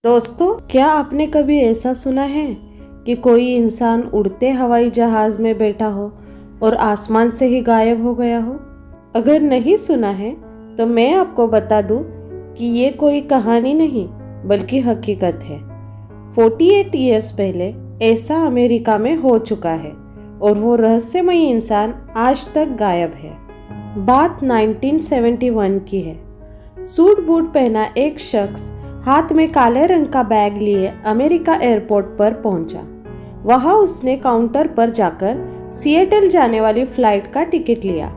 दोस्तों, क्या आपने कभी ऐसा सुना है कि कोई इंसान उड़ते हवाई जहाज में बैठा हो और आसमान से ही गायब हो गया हो? अगर नहीं सुना है तो मैं आपको बता दूं कि ये कोई कहानी नहीं बल्कि हकीकत है। 48 ईयर्स पहले ऐसा अमेरिका में हो चुका है और वो रहस्यमयी इंसान आज तक गायब है। बात 1971 की है। सूट बूट पहना एक शख्स हाथ में काले रंग का बैग लिए अमेरिका एयरपोर्ट पर पहुंचा। वहां उसने काउंटर पर जाकर सिएटल जाने वाली फ्लाइट का टिकट लिया।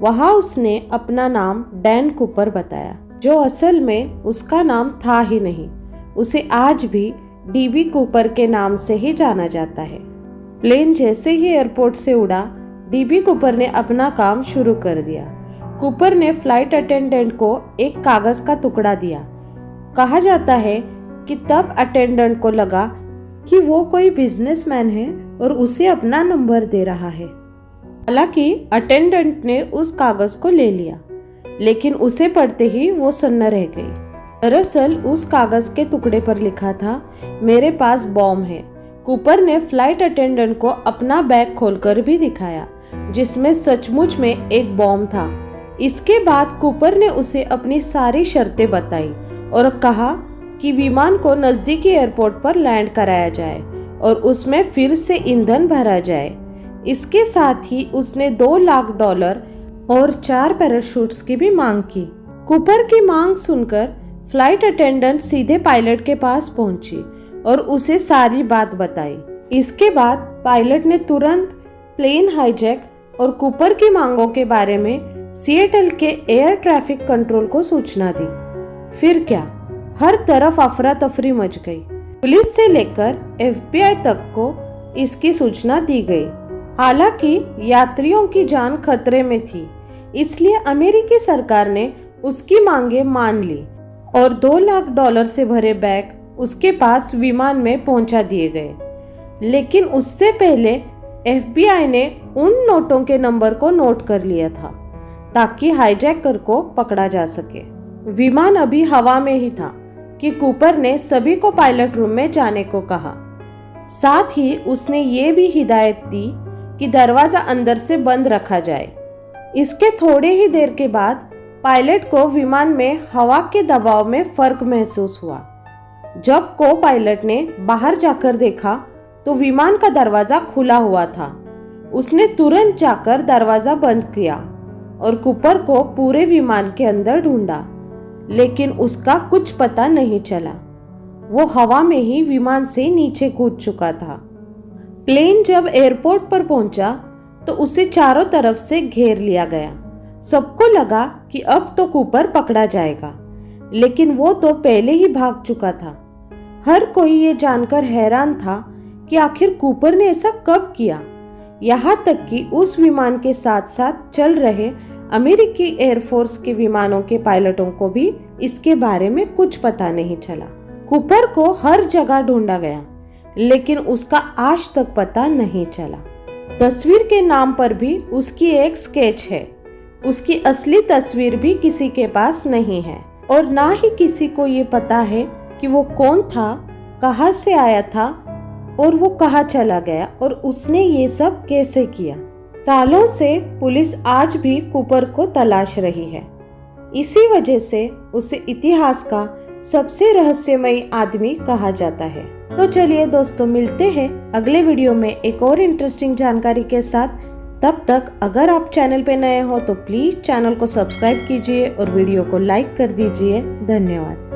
वहां उसने अपना नाम डैन कूपर बताया, जो असल में उसका नाम था ही नहीं। उसे आज भी डीबी कूपर के नाम से ही जाना जाता है। प्लेन जैसे ही एयरपोर्ट से उड़ा, डीबी कूपर ने अपना काम शुरू कर दिया। कूपर ने फ्लाइट अटेंडेंट को एक कागज का टुकड़ा दिया। कहा जाता है कि तब अटेंडेंट को लगा कि वो कोई बिजनेसमैन है और उसे अपना नंबर दे रहा है। हालांकि अटेंडेंट ने उस कागज को ले लिया, लेकिन उसे पढ़ते ही वो सन्न रह गई। दरअसल उस कागज के टुकड़े पर लिखा था, मेरे पास बॉम्ब है। कूपर ने फ्लाइट अटेंडेंट को अपना बैग खोलकर भी दिखाया, जिसमें सचमुच में एक बॉम्ब था। इसके बाद कूपर ने उसे अपनी सारी शर्तें बताई और कहा कि विमान को नजदीकी एयरपोर्ट पर लैंड कराया जाए और उसमें फिर से ईंधन भरा जाए। इसके साथ ही उसने $2 लाख और 4 पैराशूट्स की भी मांग की। कूपर की मांग सुनकर फ्लाइट अटेंडेंट सीधे पायलट के पास पहुंची और उसे सारी बात बताई। इसके बाद पायलट ने तुरंत प्लेन हाईजैक और कूपर की मांगों के बारे में सिएटल के एयर ट्रैफिक कंट्रोल को सूचना दी। फिर क्या, हर तरफ अफरा तफरी मच गई। पुलिस से लेकर FBI तक को इसकी सूचना दी गई। हालांकि यात्रियों की जान खतरे में थी, इसलिए अमेरिकी सरकार ने उसकी मांगे मान ली और $2 लाख से भरे बैग उसके पास विमान में पहुंचा दिए गए। लेकिन उससे पहले FBI ने उन नोटों के नंबर को नोट कर लिया था ताकि हाईजैकर को पकड़ा जा सके। विमान अभी हवा में ही था कि कूपर ने सभी को पायलट रूम में जाने को कहा। साथ ही उसने ये भी हिदायत दी कि दरवाजा अंदर से बंद रखा जाए। इसके थोड़े ही देर के बाद पायलट को विमान में हवा के दबाव में फर्क महसूस हुआ। जब को पायलट ने बाहर जाकर देखा तो विमान का दरवाजा खुला हुआ था। उसने तुरंत जाकर दरवाजा बंद किया और कूपर को पूरे विमान के अंदर ढूंढा, लेकिन उसका कुछ पता नहीं चला। वो हवा में ही विमान से नीचे कूद चुका था। प्लेन जब एयरपोर्ट पर पहुंचा तो उसे चारों तरफ से घेर लिया गया। सबको लगा कि अब तो कूपर पकड़ा जाएगा, लेकिन वो तो पहले ही भाग चुका था। हर कोई ये जानकर हैरान था कि आखिर कूपर ने ऐसा कब किया। यहाँ तक कि उस विमान के साथ साथ चल रहे अमेरिकी एयरफोर्स के विमानों के पायलटों को भी इसके बारे में कुछ पता नहीं चला। कूपर को हर जगह ढूंढा गया, लेकिन उसका आज तक पता नहीं चला। तस्वीर के नाम पर भी उसकी एक स्केच है। उसकी असली तस्वीर भी किसी के पास नहीं है और ना ही किसी को ये पता है कि वो कौन था, कहाँ से आया था और वो कहाँ चला गया और उसने ये सब कैसे किया। सालों से पुलिस आज भी कूपर को तलाश रही है। इसी वजह से उसे इतिहास का सबसे रहस्यमयी आदमी कहा जाता है। तो चलिए दोस्तों, मिलते हैं अगले वीडियो में एक और इंटरेस्टिंग जानकारी के साथ। तब तक अगर आप चैनल पे नए हो तो प्लीज चैनल को सब्सक्राइब कीजिए और वीडियो को लाइक कर दीजिए। धन्यवाद।